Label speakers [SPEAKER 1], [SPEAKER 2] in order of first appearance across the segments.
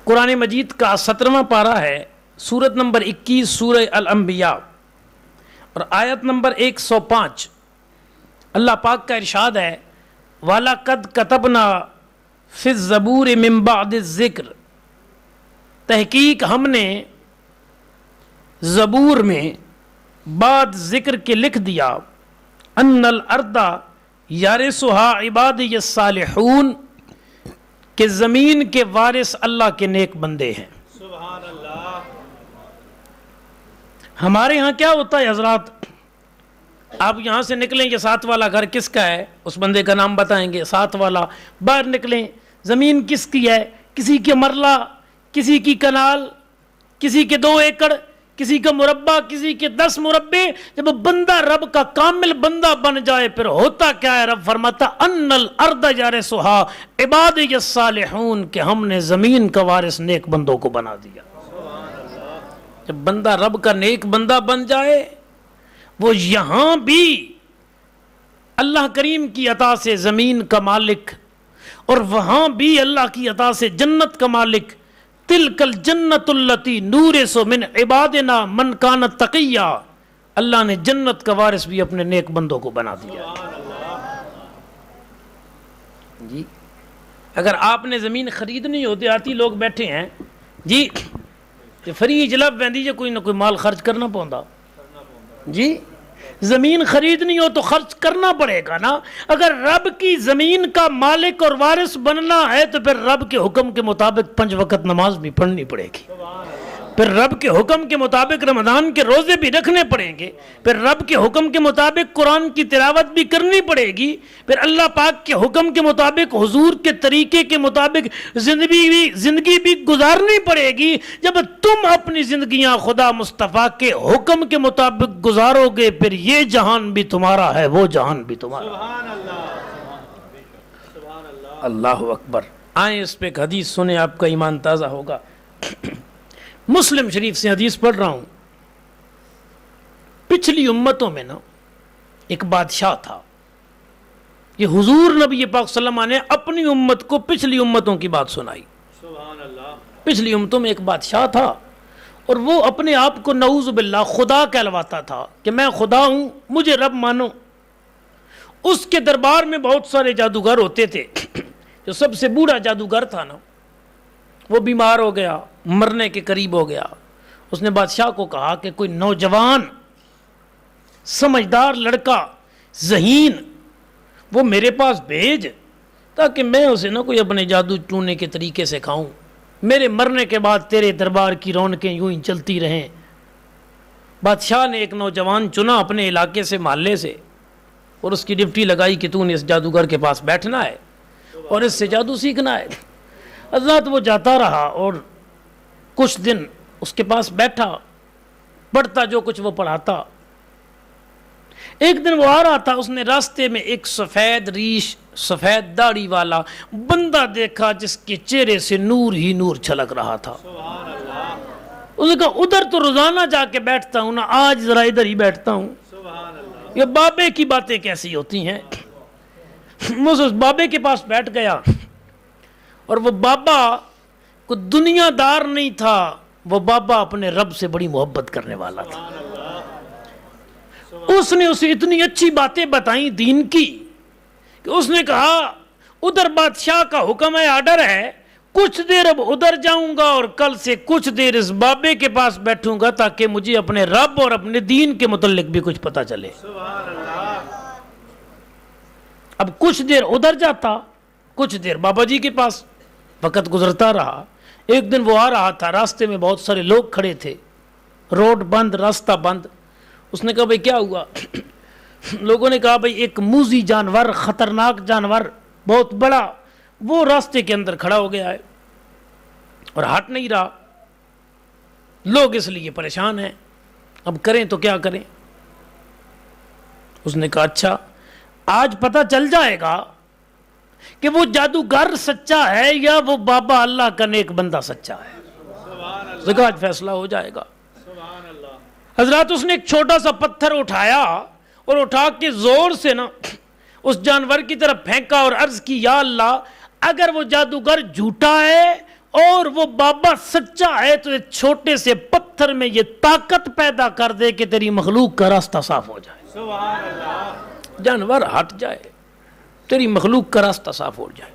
[SPEAKER 1] قرآن مجید کا 17واں پارہ ہے، سورت نمبر 21 سورہ الانبیاء اور آیت نمبر 105۔ اللہ پاک کا ارشاد ہے وَلَقَدْ كَتَبْنَا فِي الزَّبُورِ مِن بَعْدِ الذِّكْرِ، تحقیق ہم نے زبور میں بعد ذکر کے لکھ دیا ان الارض یرثها عبادی الصالحون، کہ زمین کے وارث اللہ کے نیک بندے ہیں۔
[SPEAKER 2] سبحان اللہ۔
[SPEAKER 1] ہمارے ہاں کیا ہوتا ہے حضرات، آپ یہاں سے نکلیں یہ 7 والا گھر کس کا ہے، اس بندے کا نام بتائیں گے 7 والا، باہر نکلیں زمین کس کی ہے، کسی کے مرلہ، کسی کی کنال، کسی کے 2 ایکڑ، کسی کا مربع، کسی کے 10 مربع۔ جب بندہ رب کا کامل بندہ بن جائے پھر ہوتا کیا ہے، رب فرماتا ان الارض یرثها عبادی الصالحون، کہ ہم نے زمین کا وارث نیک بندوں کو بنا دیا۔ جب بندہ رب کا نیک بندہ بن جائے وہ یہاں بھی اللہ کریم کی عطا سے زمین کا مالک اور وہاں بھی اللہ کی عطا سے جنت کا مالک۔ تلک الجنت التی نورث من عبادنا من کان تقیا، اللہ نے جنت کا وارث بھی اپنے نیک بندوں کو بنا دیا۔ جی اگر آپ نے زمین خریدنی ہوتی، آتی لوگ بیٹھے ہیں جی فری جلب ویندی جے کوئی نہ کوئی مال خرچ کرنا پوندا، جی زمین خریدنی ہو تو خرچ کرنا پڑے گا نا۔ اگر رب کی زمین کا مالک اور وارث بننا ہے تو پھر رب کے حکم کے مطابق 5 وقت نماز بھی پڑھنی پڑے گی، پھر رب کے حکم کے مطابق رمضان کے روزے بھی رکھنے پڑیں گے، پھر رب کے حکم کے مطابق قرآن کی تلاوت بھی کرنی پڑے گی، پھر اللہ پاک کے حکم کے مطابق حضور کے طریقے کے مطابق زندگی بھی گزارنی پڑے گی۔ جب تم اپنی زندگیاں خدا مصطفیٰ کے حکم کے مطابق گزارو گے پھر یہ جہان بھی تمہارا ہے، وہ جہان بھی تمہارا۔
[SPEAKER 2] سبحان اللہ، سبحان اللہ،
[SPEAKER 1] اللہ اکبر۔ آئیں اس پہ ایک حدیث سنیں، آپ کا ایمان تازہ ہوگا۔ مسلم شریف سے حدیث پڑھ رہا ہوں۔ پچھلی امتوں میں نا ایک بادشاہ تھا، یہ حضور نبی پاک صلی اللہ علیہ وسلم نے اپنی امت کو پچھلی امتوں کی بات سنائی۔
[SPEAKER 2] سبحان اللہ۔
[SPEAKER 1] پچھلی امتوں میں ایک بادشاہ تھا اور وہ اپنے آپ کو نعوذ باللہ خدا کہلواتا تھا کہ میں خدا ہوں، مجھے رب مانو۔ اس کے دربار میں بہت سارے جادوگر ہوتے تھے۔ جو سب سے بوڑھا جادوگر تھا نا وہ بیمار ہو گیا، مرنے کے قریب ہو گیا۔ اس نے بادشاہ کو کہا کہ کوئی نوجوان سمجھدار لڑکا ذہین وہ میرے پاس بھیج تاکہ میں اسے نہ کوئی اپنے جادو ٹونے کے طریقے سے کھاؤں، میرے مرنے کے بعد تیرے دربار کی رونقیں یوں ہی چلتی رہیں۔ بادشاہ نے ایک نوجوان چنا اپنے علاقے سے، محلے سے، اور اس کی ڈپٹی لگائی کہ تو نے اس جادوگر کے پاس بیٹھنا ہے اور اس سے جادو سیکھنا ہے۔ حضرات وہ جاتا رہا اور کچھ دن اس کے پاس بیٹھا، پڑھتا جو کچھ وہ پڑھاتا۔ ایک دن وہ آ رہا تھا، اس نے راستے میں ایک سفید ریش سفید داڑھی والا بندہ دیکھا جس کے چہرے سے نور ہی نور چھلک رہا تھا۔
[SPEAKER 2] سبحان اللہ،
[SPEAKER 1] اس نے کہا ادھر تو روزانہ جا کے بیٹھتا ہوں نا، آج ذرا ادھر ہی بیٹھتا ہوں۔
[SPEAKER 2] سبحان اللہ،
[SPEAKER 1] یہ بابے کی باتیں کیسی ہوتی ہیں۔ میں اس بابے کے پاس بیٹھ گیا اور وہ بابا کو دنیا دار نہیں تھا، وہ بابا اپنے رب سے بڑی محبت کرنے والا تھا۔ اس نے اسے اتنی اچھی باتیں بتائیں دین کی کہ اس نے کہا ادھر بادشاہ کا حکم ہے، آرڈر ہے، کچھ دیر اب ادھر جاؤں گا اور کل سے کچھ دیر اس بابے کے پاس بیٹھوں گا تاکہ مجھے اپنے رب اور اپنے دین کے متعلق بھی کچھ پتہ چلے۔
[SPEAKER 2] سبحان اللہ،
[SPEAKER 1] اب کچھ دیر ادھر جاتا، کچھ دیر بابا جی کے پاس، وقت گزرتا رہا۔ ایک دن وہ آ رہا تھا، راستے میں بہت سارے لوگ کھڑے تھے، روڈ بند، راستہ بند۔ اس نے کہا بھئی کیا ہوا؟ لوگوں نے کہا بھئی ایک موذی جانور، خطرناک جانور بہت بڑا وہ راستے کے اندر کھڑا ہو گیا ہے اور ہٹ نہیں رہا، لوگ اس لیے پریشان ہیں، اب کریں تو کیا کریں؟ اس نے کہا اچھا آج پتہ چل جائے گا کہ وہ جادوگر سچا ہے یا وہ بابا اللہ کا نیک بندہ سچا ہے۔
[SPEAKER 2] سبحان اللہ،
[SPEAKER 1] دیکھو آج فیصلہ ہو جائے گا۔
[SPEAKER 2] سبحان اللہ،
[SPEAKER 1] حضرات اس نے ایک چھوٹا سا پتھر اٹھایا اور اٹھا کے زور سے نا اس جانور کی طرف پھینکا اور عرض کی یا اللہ اگر وہ جادوگر جھوٹا ہے اور وہ بابا سچا ہے تو ایک چھوٹے سے پتھر میں یہ طاقت پیدا کر دے کہ تیری مخلوق کا راستہ صاف ہو جائے،
[SPEAKER 2] سبحان اللہ،
[SPEAKER 1] جانور ہٹ جائے، تیری مخلوق کا راستہ صاف ہو جائے۔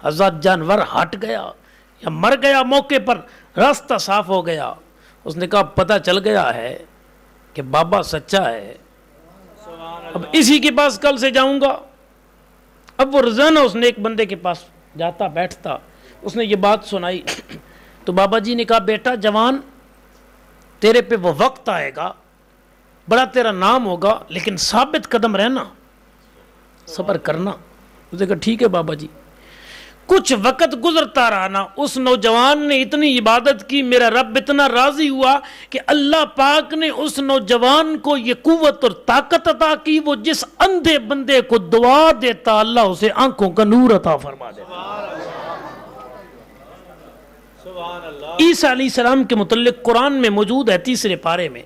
[SPEAKER 1] حضرت جانور ہٹ گیا یا مر گیا موقع پر، راستہ صاف ہو گیا۔ اس نے کہا پتہ چل گیا ہے کہ بابا سچا ہے،
[SPEAKER 2] سبحان
[SPEAKER 1] اب اسی کے پاس کل سے جاؤں گا۔ اب وہ روزانہ اس نے ایک بندے کے پاس جاتا بیٹھتا، اس نے یہ بات سنائی تو بابا جی نے کہا بیٹا جوان، تیرے پہ وہ وقت آئے گا، بڑا تیرا نام ہوگا، لیکن ثابت قدم رہنا، صبر کرنا۔ اس نے کہا ٹھیک ہے بابا جی۔ کچھ وقت گزرتا رہا نا، اس نوجوان نے اتنی عبادت کی، میرا رب اتنا راضی ہوا کہ اللہ پاک نے اس نوجوان کو یہ قوت اور طاقت عطا کی، وہ جس اندھے بندے کو دعا دیتا اللہ اسے آنکھوں کا نور عطا فرما دیتا۔
[SPEAKER 2] سبحان اللہ،
[SPEAKER 1] عیسیٰ علیہ السلام کے متعلق قرآن میں موجود ہے 3 پارے میں،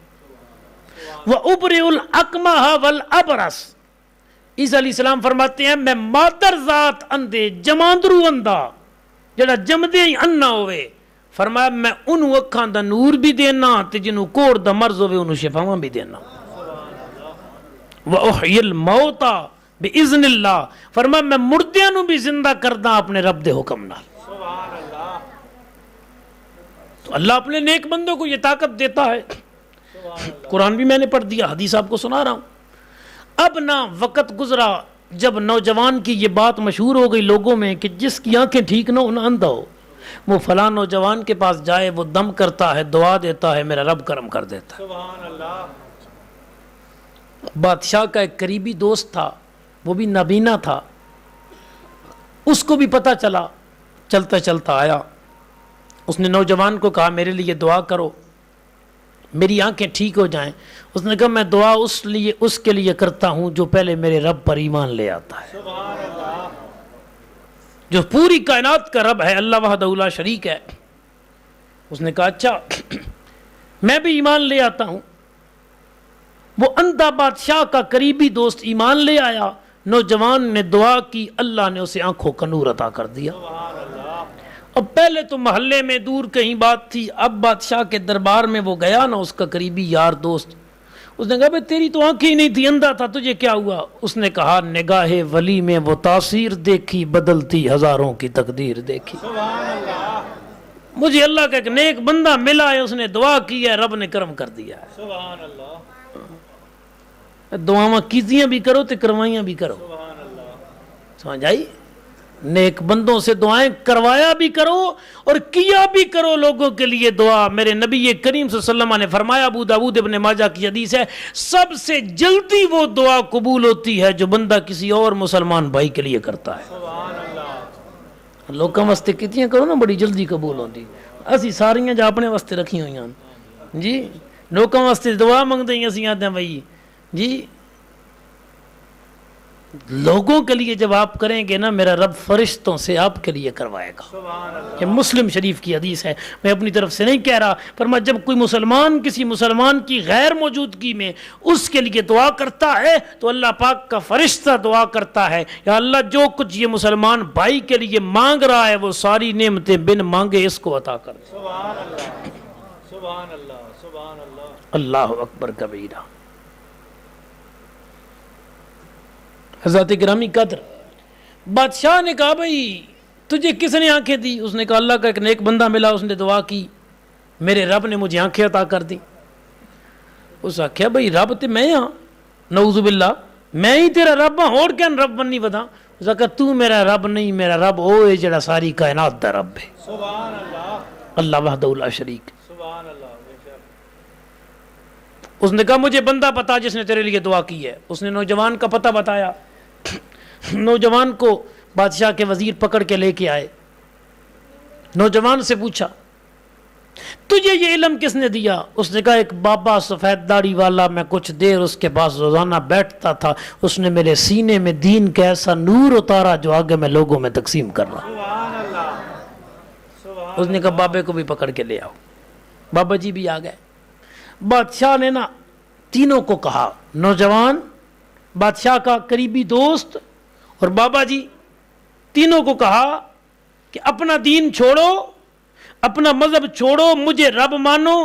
[SPEAKER 1] وَأُبْرِئُ الْأَكْمَحَ وَالْأَبْرَصَ، عیسیٰ علیہ السلام فرماتے ہیں میں مادر ذات اندھے جماندرو اندھا جڑا جمدے ہی انا ہوئے، فرمایا میں انہوں اکھاں دا نور بھی دینا تے جنہوں کوڑ دا مرض ہوئے انہوں شفاواں بھی دینا۔ وَأُحْيِي الْمَوْتَى بِإِذْنِ اللَّهِ، فرمایا میں مردیاں نوں بھی زندہ کرداں اپنے رب دے حکم نال۔
[SPEAKER 2] سبحان اللہ،
[SPEAKER 1] تو اللہ اپنے نیک بندوں کو یہ طاقت دیتا ہے۔
[SPEAKER 2] سبحان اللہ،
[SPEAKER 1] قرآن بھی میں نے پڑھ دیا، حدیث آپ کو سنا رہا ہوں۔ اب نہ وقت گزرا جب نوجوان کی یہ بات مشہور ہو گئی لوگوں میں کہ جس کی آنکھیں ٹھیک نہ ہو نہ اندھا ہو، وہ فلاں نوجوان کے پاس جائے، وہ دم کرتا ہے، دعا دیتا ہے، میرا رب کرم کر دیتا ہے۔
[SPEAKER 2] سبحان اللہ،
[SPEAKER 1] بادشاہ کا ایک قریبی دوست تھا، وہ بھی نابینا تھا، اس کو بھی پتہ چلا، چلتا چلتا آیا، اس نے نوجوان کو کہا میرے لیے دعا کرو، میری آنکھیں ٹھیک ہو جائیں۔ اس نے کہا میں دعا اس کے لیے کرتا ہوں جو پہلے میرے رب پر ایمان لے آتا ہے،
[SPEAKER 2] سبحان اللہ،
[SPEAKER 1] جو پوری کائنات کا رب ہے، اللہ وحدہ لا شریک ہے۔ اس نے کہا اچھا میں بھی ایمان لے آتا ہوں۔ وہ اندھا بادشاہ کا قریبی دوست ایمان لے آیا، نوجوان نے دعا کی، اللہ نے اسے آنکھوں کا نور عطا کر دیا۔
[SPEAKER 2] سبحان اللہ،
[SPEAKER 1] اب پہلے تو محلے میں دور کہیں بات تھی، اب بادشاہ کے دربار میں وہ گیا نا، اس کا قریبی یار دوست، اس نے کہا بھئی تیری تو آنکھیں ہی نہیں تھی، اندھا تھا، تجھے کیا ہوا؟ اس نے کہا نگاہ ولی میں وہ تاثیر دیکھی، بدلتی ہزاروں کی تقدیر دیکھی۔
[SPEAKER 2] سبحان اللہ،
[SPEAKER 1] مجھے اللہ کا ایک نیک بندہ ملا ہے، اس نے دعا کی ہے، رب نے کرم کر دیا ہے۔
[SPEAKER 2] سبحان اللہ،
[SPEAKER 1] دعاواں کیزیاں بھی کرو تے کروائیاں بھی کرو،
[SPEAKER 2] سبحان اللہ،
[SPEAKER 1] سمجھ آئی؟ نیک بندوں سے دعائیں کروایا بھی کرو اور کیا بھی کرو لوگوں کے لیے دعا۔ میرے نبی کریم صلی اللہ علیہ وسلم نے فرمایا، ابو داؤد ابن ماجہ کی حدیث ہے، سب سے جلدی وہ دعا قبول ہوتی ہے جو بندہ کسی اور مسلمان بھائی کے لیے کرتا ہے۔
[SPEAKER 2] سبحان اللہ،
[SPEAKER 1] لوکاں واسطے کتنی کرو نا بڑی جلدی قبول ہوتی، اسی ساریاں جا اپنے واسطے رکھی ہوئی ہیں جی، لوکاں واسطے دعا منگتے ہیں، اسی آتے ہیں بھائی جی، لوگوں کے لیے جب آپ کریں گے نا میرا رب فرشتوں سے آپ کے لیے کروائے گا۔
[SPEAKER 2] سبحان اللہ،
[SPEAKER 1] یہ مسلم شریف کی حدیث ہے، میں اپنی طرف سے نہیں کہہ رہا، فرمایا جب کوئی مسلمان کسی مسلمان کی غیر موجودگی میں اس کے لیے دعا کرتا ہے تو اللہ پاک کا فرشتہ دعا کرتا ہے، یا اللہ جو کچھ یہ مسلمان بھائی کے لیے مانگ رہا ہے وہ ساری نعمتیں بن مانگے اس کو عطا کر دے۔
[SPEAKER 2] سبحان اللہ، سبحان اللہ، سبحان اللہ،
[SPEAKER 1] اللہ اکبر کبیرہ۔ حضرت گرامی قدر، بادشاہ نے کہا بھائی تجھے کس نے آنکھیں دی؟ اس نے کہا اللہ کا ایک نیک بندہ ملا، اس نے دعا کی، میرے رب نے مجھے آنکھیں عطا کر دی۔ اس آکھیا بھائی رب تے میں ہاں، نعوذ باللہ میں ہی تیرا رب ہاں، اور کیا رب بننی بتا؟ اس نے کہا تو میرا رب نہیں، میرا رب وہ ہے جڑا ساری کائنات دا رب ہے،
[SPEAKER 2] سبحان اللہ،
[SPEAKER 1] اللہ وحدہ لا شریک۔
[SPEAKER 2] سبحان اللہ، بے شک،
[SPEAKER 1] اس نے کہا مجھے بندہ بتا جس نے تیرے لیے دعا کی ہے۔ اس نے نوجوان کا پتہ بتایا، نوجوان کو بادشاہ کے وزیر پکڑ کے لے کے آئے، نوجوان سے پوچھا تجھے یہ علم کس نے دیا؟ اس نے کہا ایک بابا سفید داڑھی والا، میں کچھ دیر اس کے پاس روزانہ بیٹھتا تھا، اس نے میرے سینے میں دین کا ایسا نور اتارا جو آگے میں لوگوں میں تقسیم کر رہا۔
[SPEAKER 2] سبحان اللہ، سبحان،
[SPEAKER 1] اس نے کہا بابے کو بھی پکڑ کے لے آؤ۔ بابا جی بھی آ گئے۔ بادشاہ نے نا تینوں کو کہا، نوجوان، بادشاہ کا قریبی دوست اور بابا جی، تینوں کو کہا کہ اپنا دین چھوڑو، اپنا مذہب چھوڑو, مجھے رب مانو,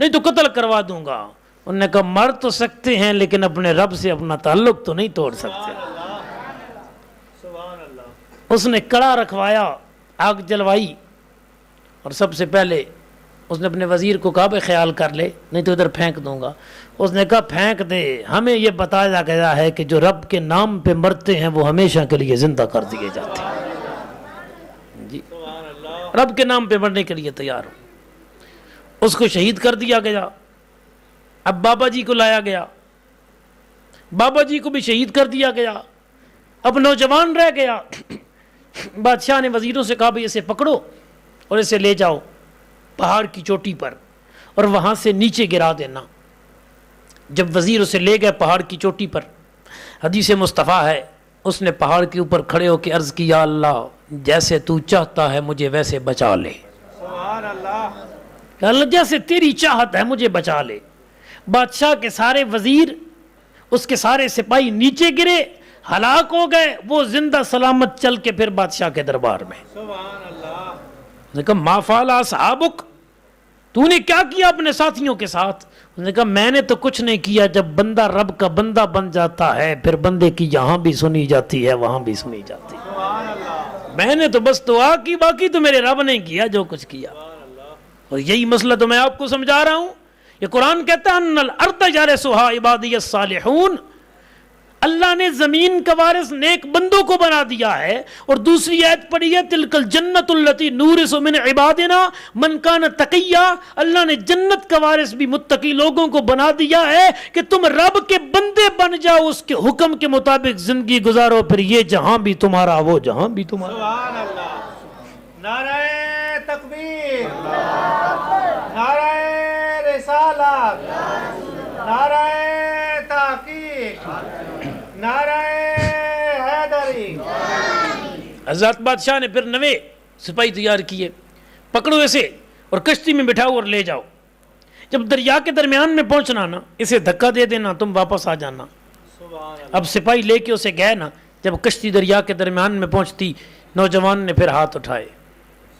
[SPEAKER 1] نہیں تو قتل کروا دوں گا. انہوں نے کہا مر تو سکتے ہیں لیکن اپنے رب سے اپنا تعلق تو نہیں توڑ سکتے.
[SPEAKER 2] سبحان اللہ.
[SPEAKER 1] اس نے کڑا رکھوایا, آگ جلوائی, اور سب سے پہلے اس نے اپنے وزیر کو کہا بھائی خیال کر لے نہیں تو ادھر پھینک دوں گا. اس نے کہا پھینک دے, ہمیں یہ بتایا گیا ہے کہ جو رب کے نام پہ مرتے ہیں وہ ہمیشہ کے لیے زندہ کر دیے جاتے ہیں. جی
[SPEAKER 2] سبحان اللہ.
[SPEAKER 1] رب کے نام پہ مرنے کے لیے تیار ہو. اس کو شہید کر دیا گیا. اب بابا جی کو لایا گیا, بابا جی کو بھی شہید کر دیا گیا. اب نوجوان رہ گیا. بادشاہ نے وزیروں سے کہا بھائی اسے پکڑو اور اسے لے جاؤ پہاڑ کی چوٹی پر اور وہاں سے نیچے گرا دینا. جب وزیر اسے لے گئے پہاڑ کی چوٹی پر, حدیث مصطفیٰ ہے, اس نے پہاڑ کے اوپر کھڑے ہو کے عرض کی یا اللہ جیسے تو چاہتا ہے مجھے ویسے بچا لے.
[SPEAKER 2] سبحان اللہ.
[SPEAKER 1] کہ اللہ جیسے تیری چاہت ہے مجھے بچا لے. بادشاہ کے سارے وزیر, اس کے سارے سپاہی نیچے گرے, ہلاک ہو گئے. وہ زندہ سلامت چل کے پھر بادشاہ کے دربار میں.
[SPEAKER 2] سبحان اللہ.
[SPEAKER 1] نے کہا ما فعل اصحابک, تو نے کیا کیا اپنے ساتھیوں کے ساتھ؟ اس نے کہا میں نے تو کچھ نہیں کیا. جب بندہ رب کا بندہ بن جاتا ہے پھر بندے کی یہاں بھی سنی جاتی ہے وہاں بھی سنی جاتی ہے.
[SPEAKER 2] سبحان اللہ.
[SPEAKER 1] میں نے تو بس دعا کی, باقی تو میرے رب نے کیا جو کچھ کیا.
[SPEAKER 2] سبحان اللہ.
[SPEAKER 1] اور یہی مسئلہ تو میں آپ کو سمجھا رہا ہوں. یہ قرآن کہتا ہے ان الارض یرثھا عبادی الصالحون, اللہ نے زمین کا وارث نیک بندوں کو بنا دیا ہے. اور دوسری آیت پڑھی ہے تلک الجنت التی نورث من عبادنا من کان تقیا, اللہ نے جنت کا وارث بھی متقی لوگوں کو بنا دیا ہے کہ تم رب کے بندے بن جاؤ, اس کے حکم کے مطابق زندگی گزارو, پھر یہ جہاں بھی تمہارا وہ جہاں بھی تمہارا.
[SPEAKER 2] سبحان اللہ. نعرہ تکبیر, نعرہ رسالت, نعرہ تحقیق, نعرہ حیدری.
[SPEAKER 1] حضرت بادشاہ نے پھر نوے سپاہی تیار کیے, پکڑو اسے اور کشتی میں بٹھاؤ اور لے جاؤ. جب دریا کے درمیان میں پہنچنا نا اسے دھکا دے دینا, تم واپس آ جانا.
[SPEAKER 2] سبحان اللہ.
[SPEAKER 1] اب سپاہی لے کے اسے گئے نا, جب کشتی دریا کے درمیان میں پہنچتی نوجوان نے پھر ہاتھ اٹھائے.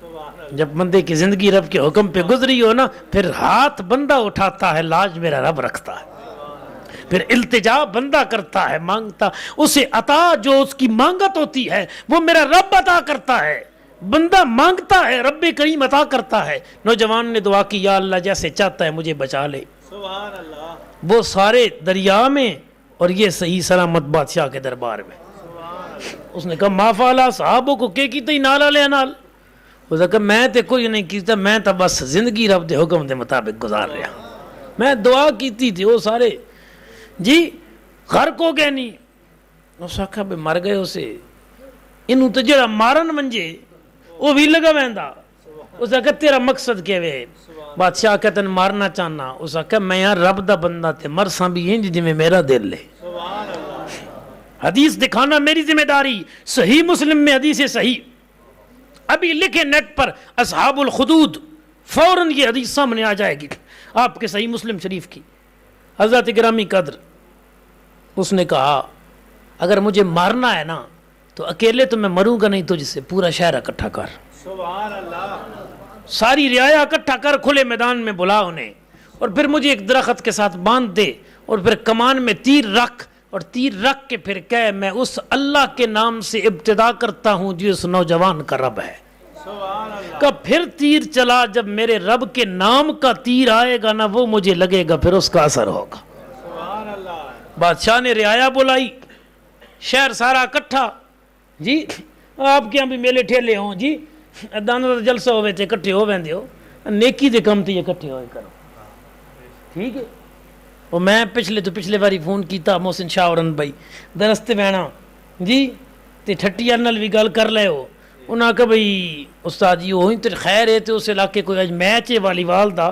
[SPEAKER 2] سبحان اللہ.
[SPEAKER 1] جب بندے کی زندگی رب کے حکم پہ گزری ہو نا پھر ہاتھ بندہ اٹھاتا ہے, لاج میرا رب رکھتا ہے. پھر التجا بندہ کرتا ہے, مانگتا, اسے عطا جو اس کی مانگت ہوتی ہے وہ میرا رب عطا کرتا ہے. بندہ مانگتا ہے, رب کریم عطا کرتا ہے. نوجوان نے دعا کی یا اللہ جیسے چاہتا ہے مجھے بچا لے.
[SPEAKER 2] سبحان اللہ.
[SPEAKER 1] وہ سارے دریا میں اور یہ صحیح سلامت بادشاہ کے دربار میں. اس نے کہا ما فعل اصحابک کو کی تی نال علیہ نال. اس نے کہا میں تے کوئی نہیں کیتا, میں تو بس زندگی رب دے حکم دے مطابق گزار رہا, میں دعا کیتی تھی. وہ سارے جی غرق ہو گئے نہیں. اس نے کہا مر گئے اسے, انہوں تو جڑا مارن منجے وہ بھی لگا ویندا. اس نے کہا تیرا مقصد کیا ہے؟ بادشاہ کہتا ہے مارنا چاہنا. اس نے کہا میں یہاں رب دا بندہ تے مرساں بھی انج جویں میرا دل لے.
[SPEAKER 2] سبحان اللہ.
[SPEAKER 1] حدیث دکھانا میری ذمہ داری. صحیح مسلم میں حدیث صحیح, ابھی لکھے نیٹ پر اصحاب الخدود, فوراً یہ حدیث سامنے آ جائے گی آپ کے صحیح مسلم شریف کی. حضرت گرامی قدر, اس نے کہا اگر مجھے مارنا ہے نا تو اکیلے تو میں مروں گا نہیں, تو جس سے پورا شہر اکٹھا کر,
[SPEAKER 2] سبحان اللہ.
[SPEAKER 1] ساری رعایا اکٹھا کر, کھلے میدان میں بلا انہیں, اور پھر مجھے ایک درخت کے ساتھ باندھ دے, اور پھر کمان میں تیر رکھ, اور تیر رکھ کے پھر کہے میں اس اللہ کے نام سے ابتدا کرتا ہوں جو اس نوجوان کا رب ہے.
[SPEAKER 2] سبحان اللہ.
[SPEAKER 1] کہ پھر تیر چلا, جب میرے رب کے نام کا تیر آئے گا نا وہ مجھے لگے گا, پھر اس کا اثر ہوگا.
[SPEAKER 2] سبحان اللہ.
[SPEAKER 1] بادشاہ نے رعایا بلائی, شہر سارا اکٹھا. جی آپ کے یہاں بھی میلے ٹھیلے ہوں جی, دانا جلسہ ہوئے تھے اکٹھے ہو ویندے ہو, نیکی دے کم تے اکٹھے ہوئے کرو, ٹھیک ہے. اور میں پچھلے باری فون کیتا محسن شاہ اورن بھائی درستے بہنا جی, تے ٹھٹیاں نال بھی گل کر لے ہو. انہاں کہا بھئی استاد جی وہی تے خیر ہے, تے اس علاقے کوئی اج میچ ہے والی وال دا,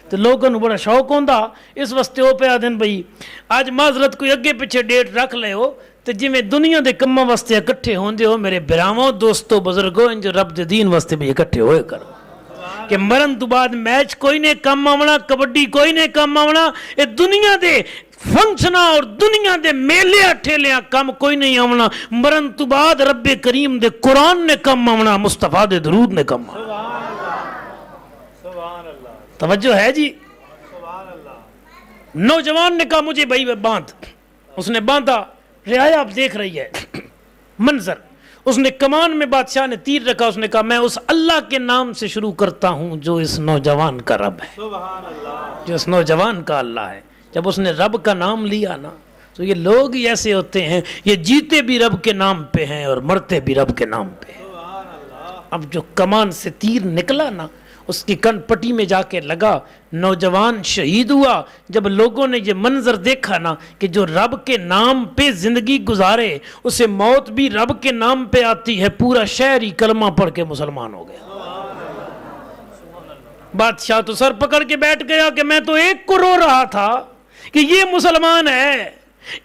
[SPEAKER 1] تو لوگوں بڑا شوق ہوندا, اس واسطے وہ پہ آدھن بھئی اج معذرت کوئی اگے پیچھے ڈیٹ رکھ لے ہو, تے جویں دنیا دے کماں واسطے اکٹھے ہوندے ہو میرے براواں دوستو بزرگو, انج رب دے دین واسطے بھی اکٹھے ہوئے کرو. کہ مرن تو بعد میچ کوئی نے کم آونا, کبڈی کوئی نے کم آونا, یہ دنیا دے فنکشنا اور دنیا دے میلے ٹھیلیاں کم کوئی نہیں آونا. مرن تو بعد رب کریم دے قرآن نے کم آونا, مصطفیٰ دے درود نے کم آونا.
[SPEAKER 2] سبحان اللہ
[SPEAKER 1] توجہ ہے جی؟
[SPEAKER 2] سبحان اللہ
[SPEAKER 1] نوجوان نے کہا مجھے بھائی باندھ، اس نے باندھا، رعایا آپ دیکھ رہی ہے منظر، اس نے کمان میں بادشاہ نے تیر رکھا، اس نے کہا میں اس اللہ کے نام سے شروع کرتا ہوں جو اس نوجوان کا رب ہے،
[SPEAKER 2] سبحان اللہ
[SPEAKER 1] جو اس نوجوان کا اللہ ہے۔ جب اس نے رب کا نام لیا نا تو یہ لوگ ہی ایسے ہوتے ہیں، یہ جیتے بھی رب کے نام پہ ہیں اور مرتے بھی رب کے نام پہ ہیں۔
[SPEAKER 2] سبحان اللہ
[SPEAKER 1] اب جو کمان سے تیر نکلا نا اس کی کن پٹی میں جا کے لگا، نوجوان شہید ہوا۔ جب لوگوں نے یہ منظر دیکھا نا کہ جو رب کے نام پہ زندگی گزارے اسے موت بھی رب کے نام پہ آتی ہے، پورا شہر ہی کلمہ پڑھ کے مسلمان ہو گیا۔ بادشاہ تو سر پکڑ کے بیٹھ گیا کہ میں تو ایک کو رو رہا تھا کہ یہ مسلمان ہے،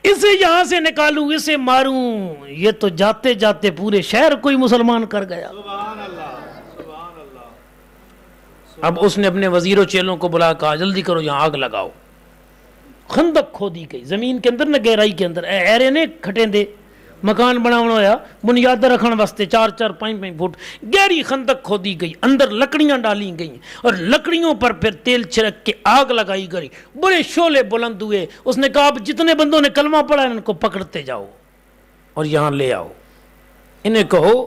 [SPEAKER 1] اسے یہاں سے نکالوں، اسے ماروں، یہ تو جاتے جاتے پورے شہر کو ہی مسلمان کر گیا۔
[SPEAKER 2] سبحان اللہ سبحان اللہ
[SPEAKER 1] اب اس نے اپنے وزیروں چیلوں کو بلا کہا جلدی کرو یہاں آگ لگاؤ۔ خندق کھودی گئی زمین کے اندر نہ گہرائی کے اندر، ایرے نے کھٹیں دے مکان بناونا ہویا، بنیاد رکھن واسطے 4-4-5 فٹ گہری خندق کھودی گئی، اندر لکڑیاں ڈالی گئیں اور لکڑیوں پر پھر تیل چھڑک کے آگ لگائی گئی، بڑے شعلے بلند ہوئے۔ اس نے کہا اب جتنے بندوں نے کلمہ پڑھا ان کو پکڑتے جاؤ اور یہاں لے آؤ، انہیں کہو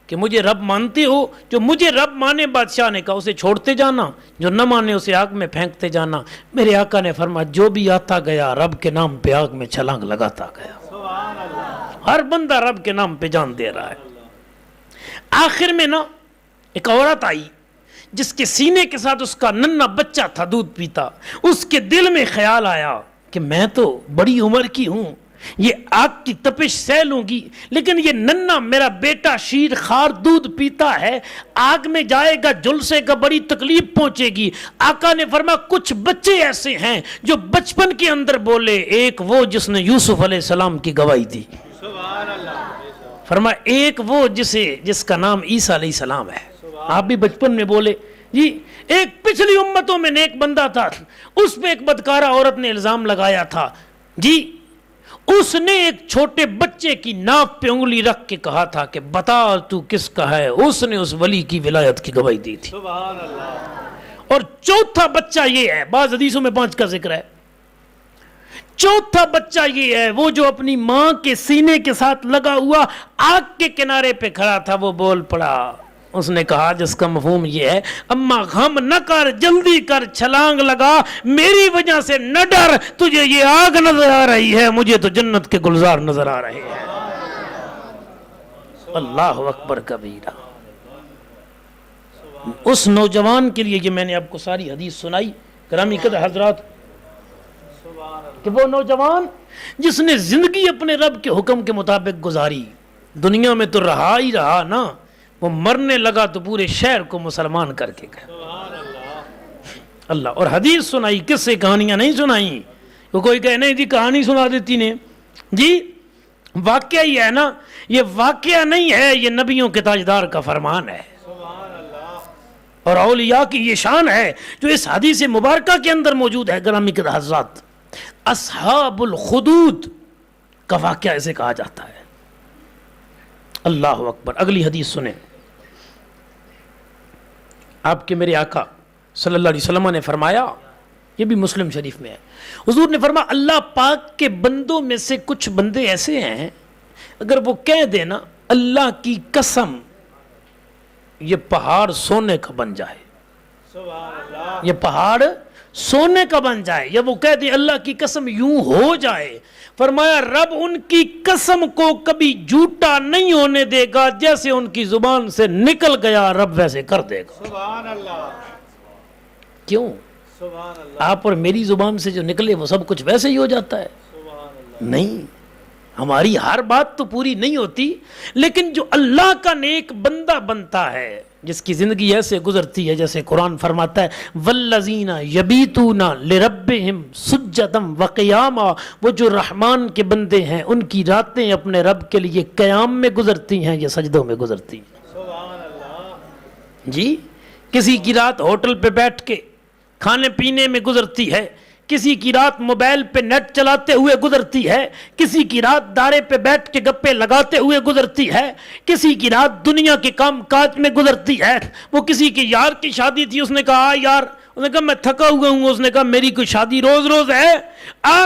[SPEAKER 1] کہ مجھے رب مانتے ہو؟ جو مجھے رب مانے، بادشاہ نے کہا اسے چھوڑتے جانا، جو نہ مانے اسے آگ میں پھینکتے جانا۔ میرے آقا نے فرمایا جو بھی آتا گیا رب کے نام پہ آگ میں چھلانگ لگاتا گیا۔
[SPEAKER 2] سبحان اللہ
[SPEAKER 1] ہر بندہ رب کے نام پہ جان دے رہا ہے۔ آخر میں نا ایک عورت آئی جس کے سینے کے ساتھ اس کا ننھا بچہ تھا دودھ پیتا، اس کے دل میں خیال آیا کہ میں تو بڑی عمر کی ہوں، یہ آگ کی تپش سہ لوں گی، لیکن یہ ننھا میرا بیٹا شیر خار دودھ پیتا ہے، آگ میں جائے گا جلسے کا بڑی تکلیف پہنچے گی۔ آقا نے فرمایا کچھ بچے ایسے ہیں جو بچپن کے اندر بولے، ایک وہ جس نے یوسف علیہ السلام کی گواہی دی،
[SPEAKER 2] سبحان اللہ
[SPEAKER 1] فرمایا ایک وہ جس کا نام عیسیٰ علیہ السلام ہے۔ آپ بھی بچپن میں بولے جی۔ ایک پچھلی امتوں میں نیک بندہ تھا، اس پہ ایک بدکارہ عورت نے الزام لگایا تھا جی، اس نے ایک چھوٹے بچے کی ناف پہ انگلی رکھ کے کہا تھا کہ بتا تو کس کا ہے، اس نے اس ولی کی ولایت کی گواہی دی تھی۔
[SPEAKER 2] سبحان اللہ
[SPEAKER 1] اور چوتھا بچہ یہ ہے، بعض حدیثوں میں 5 کا ذکر ہے، چوتھا بچہ یہ ہے وہ جو اپنی ماں کے سینے کے ساتھ لگا ہوا آگ کے کنارے پہ کھڑا تھا، وہ بول پڑا، اس نے کہا جس کا مفہوم یہ ہے اماں غم نہ کر، جلدی کر، چھلانگ لگا، میری وجہ سے نہ ڈر، تجھے یہ آگ نظر آ رہی ہے، مجھے تو جنت کے گلزار نظر آ رہے ہیں۔ اللہ اکبر کبیرہ۔ اس نوجوان کے لیے یہ میں نے آپ کو ساری حدیث سنائی گرامی قدر حضرات، کہ وہ نوجوان جس نے زندگی اپنے رب کے حکم کے مطابق گزاری، دنیا میں تو رہا ہی رہا نا، وہ مرنے لگا تو پورے شہر کو مسلمان کر کے گیا۔
[SPEAKER 2] سبحان اللہ
[SPEAKER 1] اللہ، اور حدیث سنائی، کس سے کہانیاں نہیں سنائی، وہ کوئی کہے نہیں جی کہانی سنا دیتی نے جی، واقعہ ہی ہے نا، یہ واقعہ نہیں ہے، یہ نبیوں کے تاجدار کا فرمان ہے
[SPEAKER 2] سبحان اللہ
[SPEAKER 1] اور اولیاء کی یہ شان ہے جو اس حدیث مبارکہ کے اندر موجود ہے گرامی قدر حضرات۔ اصحاب الخدود کا واقعہ اسے کہا جاتا ہے۔ اللہ اکبر۔ اگلی حدیث سنیں، آپ کے میرے آقا صلی اللہ علیہ وسلم نے فرمایا، یہ بھی مسلم شریف میں ہے، حضور نے فرمایا اللہ پاک کے بندوں میں سے کچھ بندے ایسے ہیں اگر وہ کہہ دینا اللہ کی قسم یہ پہاڑ سونے کا بن جائے،
[SPEAKER 2] سبحان اللہ
[SPEAKER 1] یہ پہاڑ سونے کا بن جائے، یا وہ کہہ دے اللہ کی قسم یوں ہو جائے، فرمایا رب ان کی قسم کو کبھی جھوٹا نہیں ہونے دے گا، جیسے ان کی زبان سے نکل گیا رب ویسے کر دے گا۔
[SPEAKER 2] سبحان اللہ
[SPEAKER 1] کیوں؟
[SPEAKER 2] سبحان اللہ
[SPEAKER 1] آپ اور میری زبان سے جو نکلے وہ سب کچھ ویسے ہی ہو جاتا ہے؟
[SPEAKER 2] سبحان اللہ
[SPEAKER 1] نہیں، ہماری ہر بات تو پوری نہیں ہوتی، لیکن جو اللہ کا نیک بندہ بنتا ہے، جس کی زندگی ایسے گزرتی ہے جیسے قرآن فرماتا ہے والذین یبیتون لربہم سجدا وقیاما، وہ جو رحمان کے بندے ہیں ان کی راتیں اپنے رب کے لیے قیام میں گزرتی ہیں یا سجدوں میں گزرتی ہیں۔
[SPEAKER 2] سبحان اللہ
[SPEAKER 1] جی، کسی کی رات ہوٹل پہ بیٹھ کے کھانے پینے میں گزرتی ہے، کسی کی رات موبائل پہ نیٹ چلاتے ہوئے گزرتی ہے، کسی کی رات دارے پہ بیٹھ کے گپے لگاتے ہوئے گزرتی ہے، کسی کی رات دنیا کے کام کاج میں گزرتی ہے۔ وہ کسی کے یار کی شادی تھی، اس نے کہا یار، اس نے کہا میں تھکا ہوا ہوں، اس نے کہا میری کوئی شادی روز روز ہے،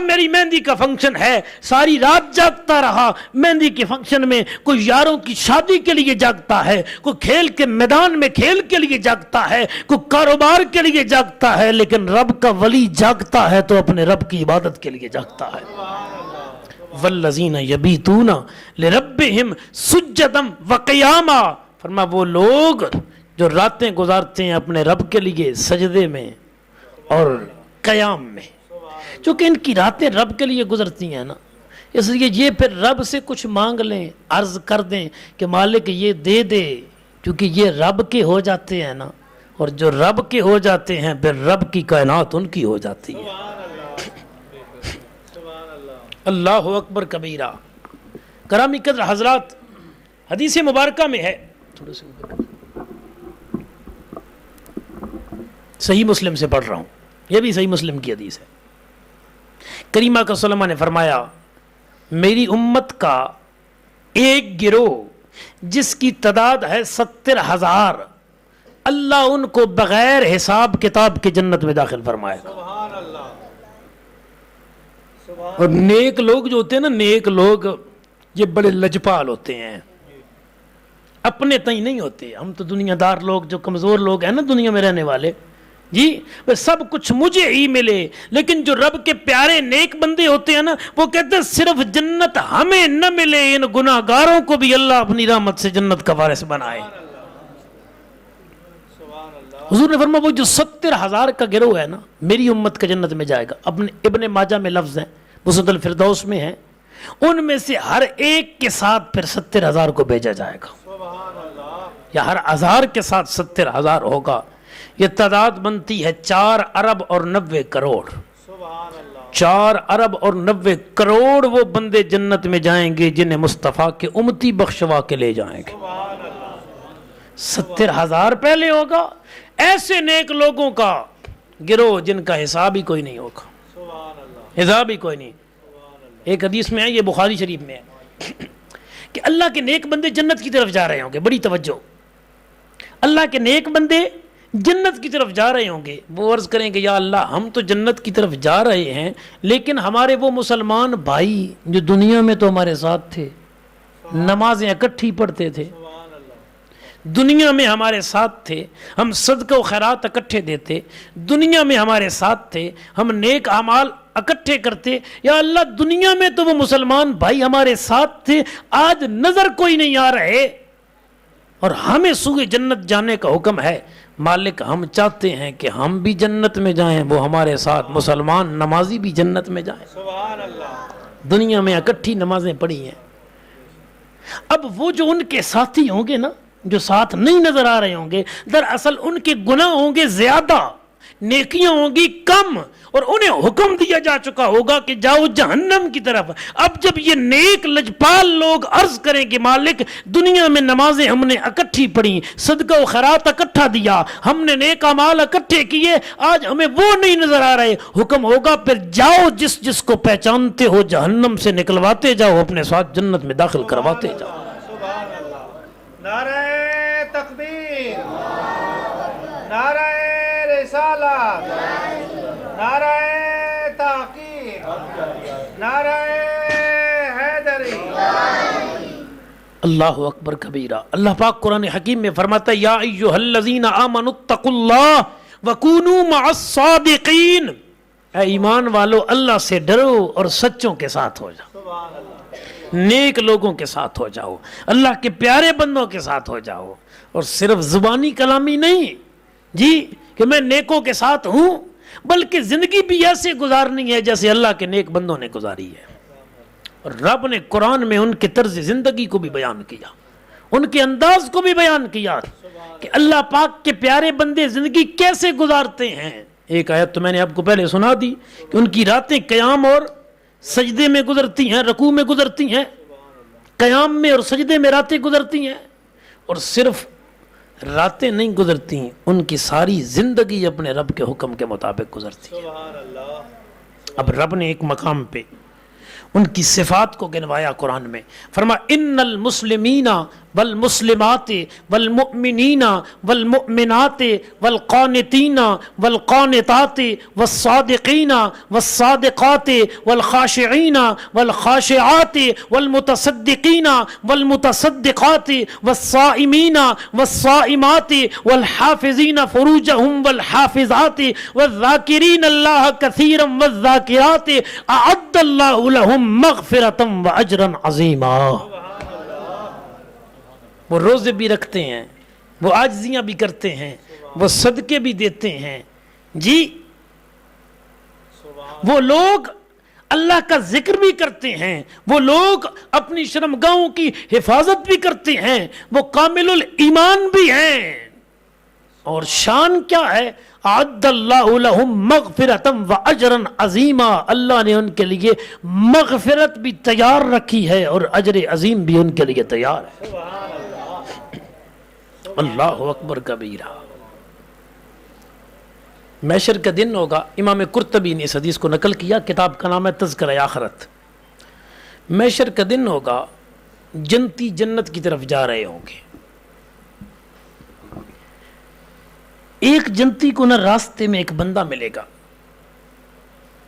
[SPEAKER 1] میری مہندی کا فنکشن ہے، ساری رات جاگتا رہا مہندی کے فنکشن میں، کوئی یاروں کی شادی کے لیے جاگتا ہے، کوئی کھیل کے میدان میں کھیل کے لیے جاگتا ہے، کوئی کاروبار کے لیے جاگتا ہے، لیکن رب کا ولی جاگتا ہے تو اپنے رب کی عبادت کے لیے جاگتا ہے۔ والذین یبیتون لربہم سجدا وقیاما، فرما وہ لوگ جو راتیں گزارتے ہیں اپنے رب کے لیے سجدے میں اور قیام میں۔ چونکہ ان کی راتیں رب کے لیے گزرتی ہیں نا، اس لیے یہ پھر رب سے کچھ مانگ لیں، عرض کر دیں کہ مالک یہ دے دے، کیونکہ یہ رب کے ہو جاتے ہیں نا، اور جو رب کے ہو جاتے ہیں پھر رب کی کائنات ان کی ہو جاتی ہے۔ اللہ اکبر کبیرہ۔ کرامی قدر حضرات، حدیث مبارکہ میں ہے، تھوڑے سے صحیح مسلم سے پڑھ رہا ہوں، یہ بھی صحیح مسلم کی حدیث ہے۔ کریمہ کا سلمہ نے فرمایا میری امت کا ایک گروہ جس کی تعداد ہے 70,000، اللہ ان کو بغیر حساب کتاب کے جنت میں داخل فرمائے گا۔ اور نیک لوگ جو ہوتے ہیں نا، نیک لوگ یہ بڑے لجپال ہوتے ہیں، اپنے تئیں نہیں ہوتے۔ ہم تو دنیا دار لوگ، جو کمزور لوگ ہیں نا دنیا میں رہنے والے، جی سب کچھ مجھے ہی ملے، لیکن جو رب کے پیارے نیک بندے ہوتے ہیں نا، وہ کہتے ہیں صرف جنت ہمیں نہ ملے، ان گناہ گاروں کو بھی اللہ اپنی رحمت سے جنت کا وارث بنائے۔ حضور نے فرمایا وہ جو 70,000 کا گروہ ہے نا، میری امت کا جنت میں جائے گا۔ اپنے ابن ماجہ میں لفظ ہیں، وسط الفردوس میں ہیں، ان میں سے ہر ایک کے ساتھ پھر 70,000 کو بھیجا جائے گا، یا ہر 1000 کے ساتھ 70,000 ہوگا۔ یہ تعداد بنتی ہے 4 ارب اور 90 کروڑ۔ 4 ارب اور 90 کروڑ وہ بندے جنت میں جائیں گے جنہیں مصطفیٰ کے امتی بخشوا کے لے جائیں گے۔ 70,000 پہلے ہوگا، ایسے نیک لوگوں کا گروہ جن کا حساب ہی کوئی نہیں ہوگا، حساب ہی کوئی نہیں۔ ایک حدیث میں ہے، یہ بخاری شریف میں ہے، کہ اللہ کے نیک بندے جنت کی طرف جا رہے ہوں گے، بڑی توجہ، اللہ کے نیک بندے جنت کی طرف جا رہے ہوں گے۔ وہ عرض کریں گے یا اللہ ہم تو جنت کی طرف جا رہے ہیں، لیکن ہمارے وہ مسلمان بھائی جو دنیا میں تو ہمارے ساتھ تھے، نمازیں اکٹھی پڑھتے تھے، دنیا میں ہمارے ساتھ تھے، ہم صدقہ و خیرات اکٹھے دیتے، دنیا میں ہمارے ساتھ تھے، ہم نیک اعمال اکٹھے کرتے، یا اللہ دنیا میں تو وہ مسلمان بھائی ہمارے ساتھ تھے، آج نظر کوئی نہیں آ رہے اور ہمیں سوئے جنت جانے کا حکم ہے۔ مالک ہم چاہتے ہیں کہ ہم بھی جنت میں جائیں، وہ ہمارے ساتھ مسلمان نمازی بھی جنت میں جائیں۔
[SPEAKER 2] سبحان اللہ۔
[SPEAKER 1] دنیا میں اکٹھی نمازیں پڑھی ہیں، اب وہ جو ان کے ساتھی ہوں گے نا، جو ساتھ نہیں نظر آ رہے ہوں گے، دراصل ان کے گناہ ہوں گے زیادہ، نیکیاں ہوں گی کم، اور انہیں حکم دیا جا چکا ہوگا کہ جاؤ جہنم کی طرف۔ اب جب یہ نیک لجپال لوگ عرض کریں کہ مالک دنیا میں نمازیں ہم نے اکٹھی پڑھی، صدقہ و خیرات اکٹھا دیا، ہم نے نیک اعمال اکٹھے کیے، آج ہمیں وہ نہیں نظر آ رہے، حکم ہوگا پھر جاؤ جس جس کو پہچانتے ہو جہنم سے نکلواتے جاؤ، اپنے ساتھ جنت میں داخل کرواتے جاؤ۔
[SPEAKER 2] سبحان اللہ۔ نعرہ تکبیر، نعرہ رسالت، نعرہ تحقیق، نعرہ حیدری۔
[SPEAKER 1] اللہ اکبر کبیرہ۔ اللہ پاک قرآن حکیم میں فرماتا ہے یا ایھا الذین آمنوا اتقوا اللہ وکونوا مع الصادقین، اے ایمان والو اللہ سے ڈرو اور سچوں کے ساتھ ہو جاؤ،
[SPEAKER 2] سبحان اللہ۔
[SPEAKER 1] نیک لوگوں کے ساتھ ہو جاؤ، اللہ کے پیارے بندوں کے ساتھ ہو جاؤ، اور صرف زبانی کلامی نہیں جی کہ میں نیکوں کے ساتھ ہوں، بلکہ زندگی بھی ایسے گزارنی ہے جیسے اللہ کے نیک بندوں نے گزاری ہے۔ اور رب نے قرآن میں ان کے طرز زندگی کو بھی بیان کیا، ان کے انداز کو بھی بیان کیا کہ اللہ پاک کے پیارے بندے زندگی کیسے گزارتے ہیں۔ ایک آیت تو میں نے آپ کو پہلے سنا دی کہ ان کی راتیں قیام اور سجدے میں گزرتی ہیں، رکوع میں گزرتی ہیں، قیام میں اور سجدے میں راتیں گزرتی ہیں، اور صرف راتیں نہیں گزرتی، ان کی ساری زندگی اپنے رب کے حکم کے مطابق گزرتی ہے۔
[SPEAKER 2] سبحان اللہ۔
[SPEAKER 1] اب رب نے ایک مقام پہ ان کی صفات کو گنوایا قرآن میں، فرما ان المسلمین والمسلمات والمؤمنین والمؤمنات والقانتین والقانتات والصادقین والصادقات والخاشعین والخاشعات والمتصدقین والمتصدقات والصائمین والصائمات والحافظین فروجہم والحافظات والذاکرین اللہ کثیرا والذاکرات اعد اللہ لہم مغفرتا واجرا عظیما۔ وہ روزے بھی رکھتے ہیں، وہ عاجزیاں بھی کرتے ہیں، وہ صدقے بھی دیتے ہیں، جی وہ لوگ اللہ کا ذکر بھی کرتے ہیں، وہ لوگ اپنی شرمگاہوں کی حفاظت بھی کرتے ہیں، وہ کامل الایمان بھی ہیں، اور شان کیا ہے؟ اعد اللہ لہم مغفرتا واجرا عظیما، اللہ نے ان کے لیے مغفرت بھی تیار رکھی ہے اور اجر عظیم بھی ان کے لیے تیار ہے۔ اللہ اکبر کبیرہ۔ محشر کا دن ہوگا، امام قرطبی نے اس حدیث کو نقل کیا، کتاب کا نام ہے تذکرہ آخرت۔ محشر کا دن ہوگا، جنتی جنت کی طرف جا رہے ہوں گے، ایک جنتی کو نہ راستے میں ایک بندہ ملے گا،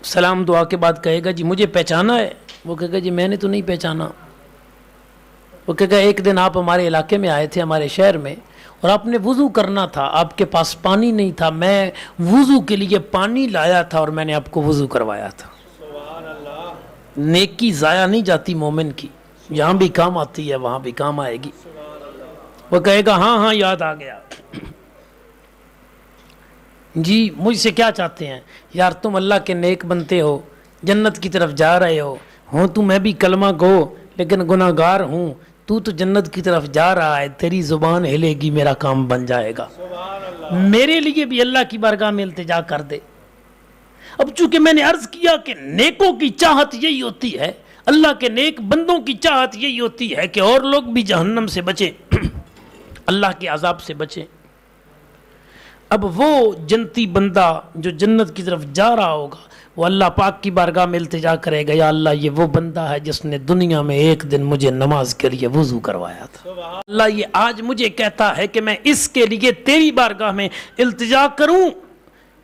[SPEAKER 1] سلام دعا کے بعد کہے گا جی مجھے پہچانا ہے؟ وہ کہے گا جی میں نے تو نہیں پہچانا۔ وہ کہے گا ایک دن آپ ہمارے علاقے میں آئے تھے، ہمارے شہر میں، اور آپ نے وضو کرنا تھا، آپ کے پاس پانی نہیں تھا، میں وضو کے لیے پانی لایا تھا اور میں نے آپ کو وضو کروایا تھا۔ نیکی ضائع نہیں جاتی مومن کی، یہاں بھی کام آتی ہے وہاں بھی کام آئے گی۔ وہ کہے گا ہاں ہاں یاد آ گیا، جی مجھ سے کیا چاہتے ہیں؟ یار تم اللہ کے نیک بنتے ہو، جنت کی طرف جا رہے ہو تو میں بھی کلمہ گو لیکن گناہ گار ہوں، تو جنت کی طرف جا رہا ہے، تیری زبان ہلے گی میرا کام بن جائے گا، میرے لیے بھی اللہ کی بارگاہ میں التجا کر دے۔ اب چونکہ میں نے عرض کیا کہ نیکوں کی چاہت یہی ہوتی ہے، اللہ کے نیک بندوں کی چاہت یہی ہوتی ہے کہ اور لوگ بھی جہنم سے بچیں، اللہ کے عذاب سے بچیں۔ اب وہ جنتی بندہ جو جنت کی طرف جا رہا ہوگا، وہ اللہ پاک کی بارگاہ میں التجا کرے گا، یا اللہ یہ وہ بندہ ہے جس نے دنیا میں ایک دن مجھے نماز کے لیے وضو کروایا تھا، اللہ یہ آج مجھے کہتا ہے کہ میں اس کے لیے تیری بارگاہ میں التجا کروں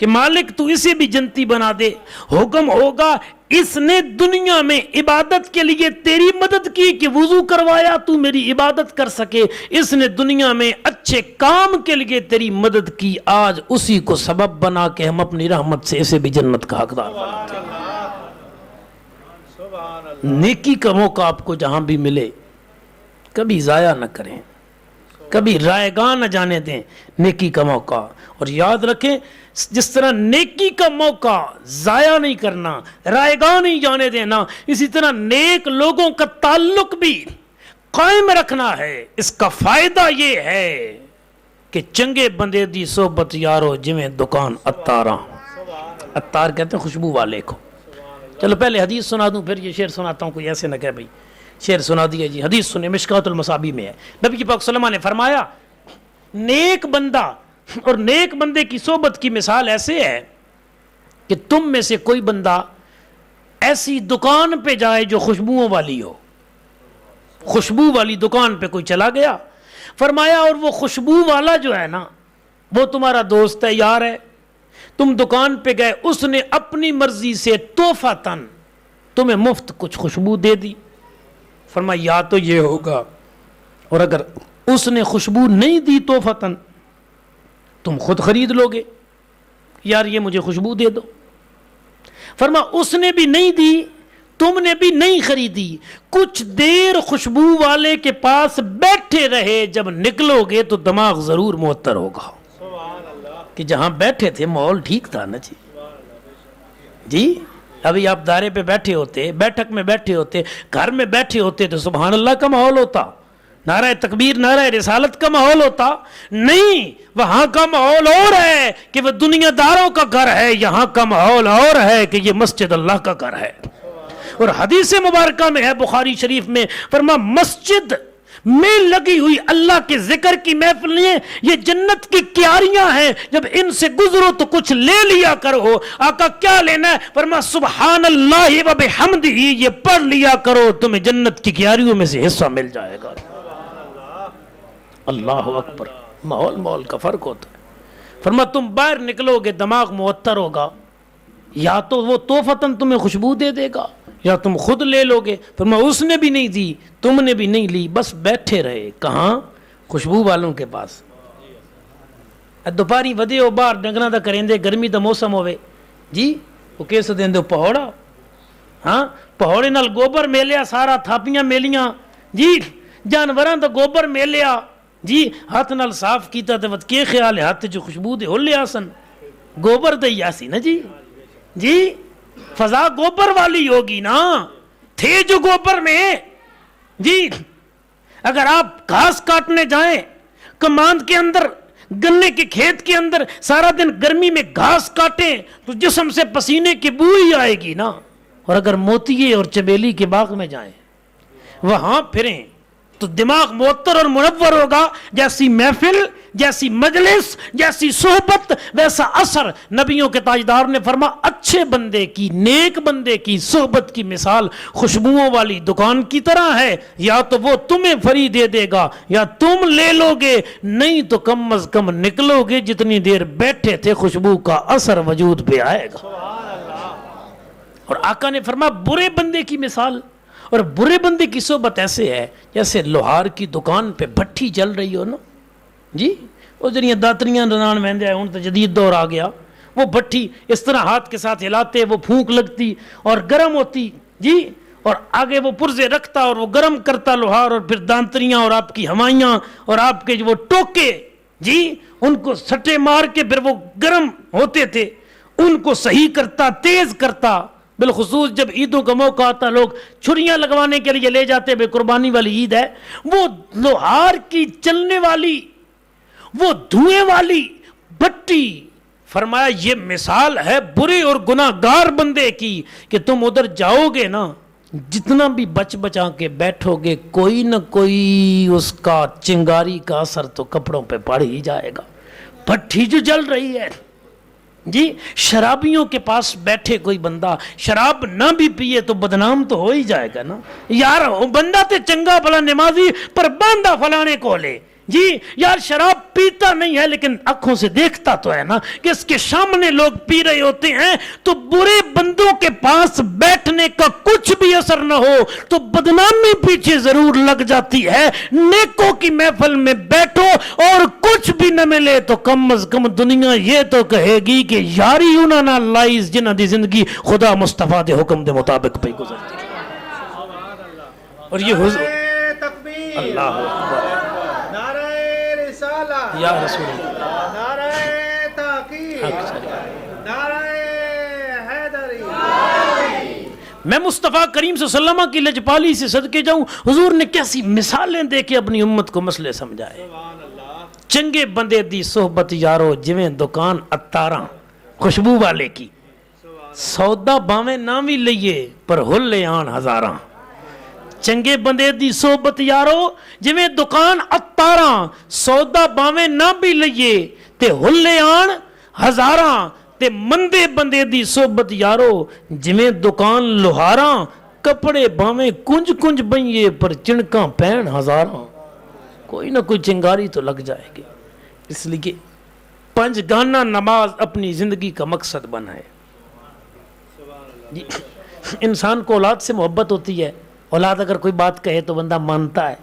[SPEAKER 1] کہ مالک تو اسے بھی جنتی بنا دے۔ حکم ہوگا اس نے دنیا میں عبادت کے لیے تیری مدد کی کہ وضو کروایا تو میری عبادت کر سکے، اس نے دنیا میں اچھے کام کے لیے تیری مدد کی، آج اسی کو سبب بنا کے ہم اپنی رحمت سے اسے بھی جنت کا حقدار بناتے ہیں۔ نیکی کا موقع آپ کو جہاں بھی ملے کبھی ضائع نہ کریں، کبھی رائیگاں نہ جانے دیں نیکی کا موقع، اور یاد رکھیں جس طرح نیکی کا موقع ضائع نہیں کرنا، رائیگاں نہیں جانے دینا، اسی طرح نیک لوگوں کا تعلق بھی قائم رکھنا ہے۔ اس کا فائدہ یہ ہے کہ چنگے بندے دی صحبت یارو جویں دکان اتاراں، اتار کہتے ہیں خوشبو والے کو۔ چلو پہلے حدیث سنا دوں پھر یہ شعر سناتا ہوں، کوئی ایسے نہ کہے بھائی شعر سنا دیا جی۔ حدیث سنیں، مشکوۃ المصابیح میں ہے، نبی پاک صلی اللہ علیہ وسلم نے فرمایا نیک بندہ اور نیک بندے کی صحبت کی مثال ایسے ہے کہ تم میں سے کوئی بندہ ایسی دکان پہ جائے جو خوشبوؤں والی ہو، خوشبو والی دکان پہ کوئی چلا گیا، فرمایا اور وہ خوشبو والا جو ہے نا وہ تمہارا دوست ہے، یار ہے، تم دکان پہ گئے، اس نے اپنی مرضی سے تحفۃً تمہیں مفت کچھ خوشبو دے دی، فرمایا یا تو یہ ہوگا، اور اگر اس نے خوشبو نہیں دی تحفۃً تم خود خرید لو گے، یار یہ مجھے خوشبو دے دو، فرما اس نے بھی نہیں دی تم نے بھی نہیں خریدی، کچھ دیر خوشبو والے کے پاس بیٹھے رہے، جب نکلو گے تو دماغ ضرور معطر ہوگا کہ جہاں بیٹھے تھے ماحول ٹھیک تھا نا جی۔ ابھی آپ دائرے پہ بیٹھے ہوتے، بیٹھک میں بیٹھے ہوتے، گھر میں بیٹھے ہوتے تو سبحان اللہ کا ماحول ہوتا، نعرہ تکبیر نعرہ رسالت کا ماحول ہوتا، نہیں وہاں کا ماحول اور ہے کہ وہ دنیا داروں کا گھر ہے، یہاں کا ماحول اور ہے کہ یہ مسجد اللہ کا گھر ہے۔ اور حدیث مبارکہ میں ہے بخاری شریف میں، فرما مسجد میں لگی ہوئی اللہ کے ذکر کی محفلیں یہ جنت کی کیاریاں ہیں، جب ان سے گزرو تو کچھ لے لیا کرو۔ آقا کیا لینا ہے؟ فرمایا سبحان اللہ و بحمدہ، یہ پڑھ لیا کرو، تمہیں جنت کی کیاریوں میں سے حصہ مل جائے گا۔ اللہ اکبر، ماحول کا فرق ہوتا ہے۔ فرمایا تم باہر نکلو گے دماغ معطر ہوگا، یا تو وہ توفتاً تمہیں خوشبو دے دے گا یا تم خود لے لو گے۔ فرمایا اس نے بھی نہیں دی، تم نے بھی نہیں لی، بس بیٹھے رہے کہاں؟ خوشبو والوں کے پاس۔ دوپہری ودے ہو باہر ڈنگراں دا کریندے، گرمی دا موسم ہوئے جی، وہ کیس دیندے ہو پہوڑا، ہاں پہوڑے نال گوبر میلیا، سارا تھاپیاں میلیاں جی، جانوراں دا گوبر میلیا جی، ہاتھ نال صاف کیتا تے وت کے خیال ہے ہاتھ جو خوشبو دے ہولے آسن، گوبر دے آسی نا جی جی، فضا گوبر والی ہوگی نا، تھے جو گوبر میں جی۔ اگر آپ گھاس کاٹنے جائیں کماند کے اندر، گنے کے کھیت کے اندر، سارا دن گرمی میں گھاس کاٹیں تو جسم سے پسینے کی بو ہی آئے گی نا۔ اور اگر موتیے اور چمیلی کے باغ میں جائیں، وہاں پھریں تو دماغ معطر اور منور ہوگا۔ جیسی محفل، جیسی مجلس، جیسی صحبت، ویسا اثر۔ نبیوں کے تاجدار نے فرمایا اچھے بندے کی، نیک بندے کی صحبت کی مثال خوشبوؤں والی دکان کی طرح ہے، یا تو وہ تمہیں فری دے دے گا یا تم لے لو گے، نہیں تو کم از کم نکلو گے، جتنی دیر بیٹھے تھے خوشبو کا اثر وجود پہ آئے گا۔ اور آقا نے فرمایا برے بندے کی مثال، اور برے بندے کی صحبت ایسے ہے جیسے لوہار کی دکان پہ بھٹی چل رہی ہو نا جی، وہ جنہیں داتریاں رنان مہندے ہیں، ان تو جدید دور آ گیا، وہ بھٹی اس طرح ہاتھ کے ساتھ ہلاتے، وہ پھونک لگتی اور گرم ہوتی جی، اور آگے وہ پرزے رکھتا اور وہ گرم کرتا لوہار، اور پھر دانتریاں اور آپ کی ہمائیاں اور آپ کے جو وہ ٹوکے جی، ان کو سٹے مار کے پھر وہ گرم ہوتے تھے، ان کو صحیح کرتا، تیز کرتا۔ بالخصوص جب عیدوں کا موقع آتا لوگ چھریاں لگوانے کے لیے لے جاتے، بے قربانی والی عید ہے، وہ لوہار کی چلنے والی، وہ دھوئیں والی بھٹی، فرمایا یہ مثال ہے برے اور گناہگار بندے کی کہ تم ادھر جاؤ گے نا، جتنا بھی بچ بچا کے بیٹھو گے کوئی نہ کوئی اس کا چنگاری کا اثر تو کپڑوں پہ پڑ ہی جائے گا۔ بھٹی جو جل رہی ہے جی، شرابیوں کے پاس بیٹھے کوئی بندہ شراب نہ بھی پیے تو بدنام تو ہو ہی جائے گا نا یار، بندہ تے چنگا بھلا نمازی پر باندھا فلانے کو لے جی، یار شراب پیتا نہیں ہے لیکن آنکھوں سے دیکھتا تو ہے نا کہ اس کے سامنے لوگ پی رہے ہوتے ہیں، تو برے بندوں کے پاس بیٹھنے کا کچھ بھی اثر نہ ہو تو بدنامی پیچھے ضرور لگ جاتی ہے۔ نیکوں کی محفل میں بیٹھو اور کچھ بھی نہ ملے تو کم از کم دنیا یہ تو کہے گی کہ یاری انہاں نال لائز جنہاں دی زندگی خدا مصطفیٰ دے حکم دے مطابق پہ گزرتی ہے۔ اور یہ حضور اللہ اکبر یا رسول اللہ،
[SPEAKER 2] نعرہ تحقیق، نعرہ حیدری۔
[SPEAKER 1] میں مصطفیٰ کریم صلی اللہ علیہ وسلم کی لجپالی سے صدقے جاؤں، حضور نے کیسی مثالیں دے کے اپنی امت کو مسئلے سمجھائے۔ چنگے بندے دی صحبت یارو جویں دکان اتاراں خوشبو والے کی، سودا باویں نہ بھی لئیے پر ہلے آن ہزاراں۔ چنگے بندے دی صحبت یارو جویں دکان اتاراں، سودا باویں نہ بھی لئیے تے ہلے آن ہزاراں۔ تے مندے بندے دی صحبت یارو جویں دکان لوہاراں، کپڑے باویں کنج کنج بئیے پر چنکاں پین ہزاراں۔ کوئی نہ کوئی چنگاری تو لگ جائے گی، اس لیے 5 گانا نماز اپنی زندگی کا مقصد بنائے جی۔ انسان کو اولاد سے محبت ہوتی ہے، اولاد اگر کوئی بات کہے تو بندہ مانتا ہے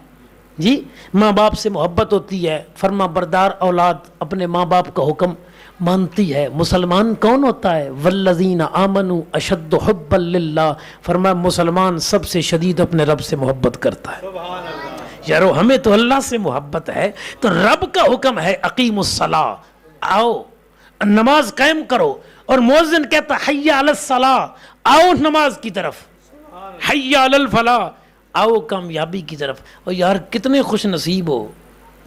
[SPEAKER 1] جی، ماں باپ سے محبت ہوتی ہے، فرما بردار اولاد اپنے ماں باپ کا حکم مانتی ہے۔ مسلمان کون ہوتا ہے؟ والذین آمنوا اشد حبا للہ، فرما مسلمان سب سے شدید اپنے رب سے محبت کرتا ہے۔ یارو ہمیں تو اللہ سے محبت ہے تو رب کا حکم ہے اقیم الصلاۃ، آؤ نماز قائم کرو، اور مؤذن کہتا حی علی الصلاۃ، آؤ نماز کی طرف، حی علی الفلاح، آؤ کامیابی کی طرف۔ اور یار کتنے خوش نصیب ہو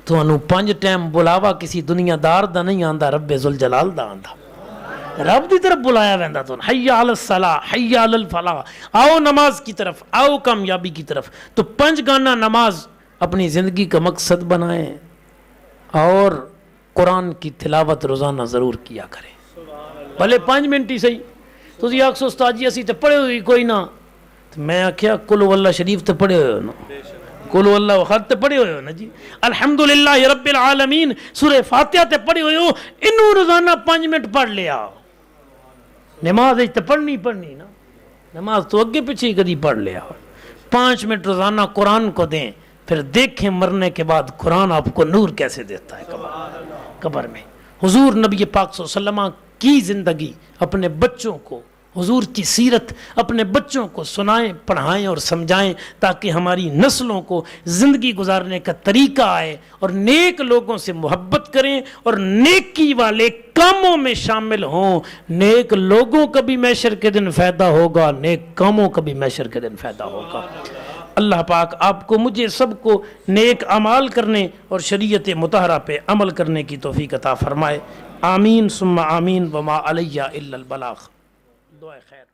[SPEAKER 1] تو انہوں 5 ٹائم بلاوا کسی دنیا دار دا نہیں آندا، رب ذوالجلال دا آندا، رب دی طرف بلایا ویندا تو حی علی الصلاۃ، حی علی الفلاح، آؤ نماز کی طرف، آؤ کامیابی کی طرف۔ تو 5 گانا نماز اپنی زندگی کا مقصد بنائیں اور قرآن کی تلاوت روزانہ ضرور کیا کریں. بھلے 5 منٹ ہی صحیح. تسی آکھو استاد جی اسی تے پڑھے ہوئی کوئی نہ, تو میں آکھیا قل هو اللہ شریف تے پڑھے ہوئے ہو نا, قل هو اللہ احد تے پڑھے ہوئے ہو نا جی, الحمدللہ رب العالمین سورہ فاتحہ تے پڑھے ہوئے ہو, انہوں روزانہ 5 منٹ پڑھ لیا. نماز تے پڑھنی نا, نماز تو اگے پیچھے ہی کدی پڑھ لیا. 5 منٹ روزانہ قرآن کو دیں, پھر دیکھیں مرنے کے بعد قرآن آپ کو نور کیسے دیتا ہے قبر میں. حضور نبی پاک صلی اللہ علیہ وسلم کی زندگی اپنے بچوں کو, حضور کی سیرت اپنے بچوں کو سنائیں, پڑھائیں اور سمجھائیں, تاکہ ہماری نسلوں کو زندگی گزارنے کا طریقہ آئے اور نیک لوگوں سے محبت کریں اور نیکی والے کاموں میں شامل ہوں. نیک لوگوں کا بھی محشر کے دن فائدہ ہوگا, نیک کاموں کا بھی محشر کے دن فائدہ ہوگا. اللہ پاک آپ کو مجھے سب کو نیک اعمال کرنے اور شریعت مطہرہ پہ عمل کرنے کی توفیق عطا فرمائے. آمین ثم آمین. وما علیہ الا البلاغ. دعائے خیر.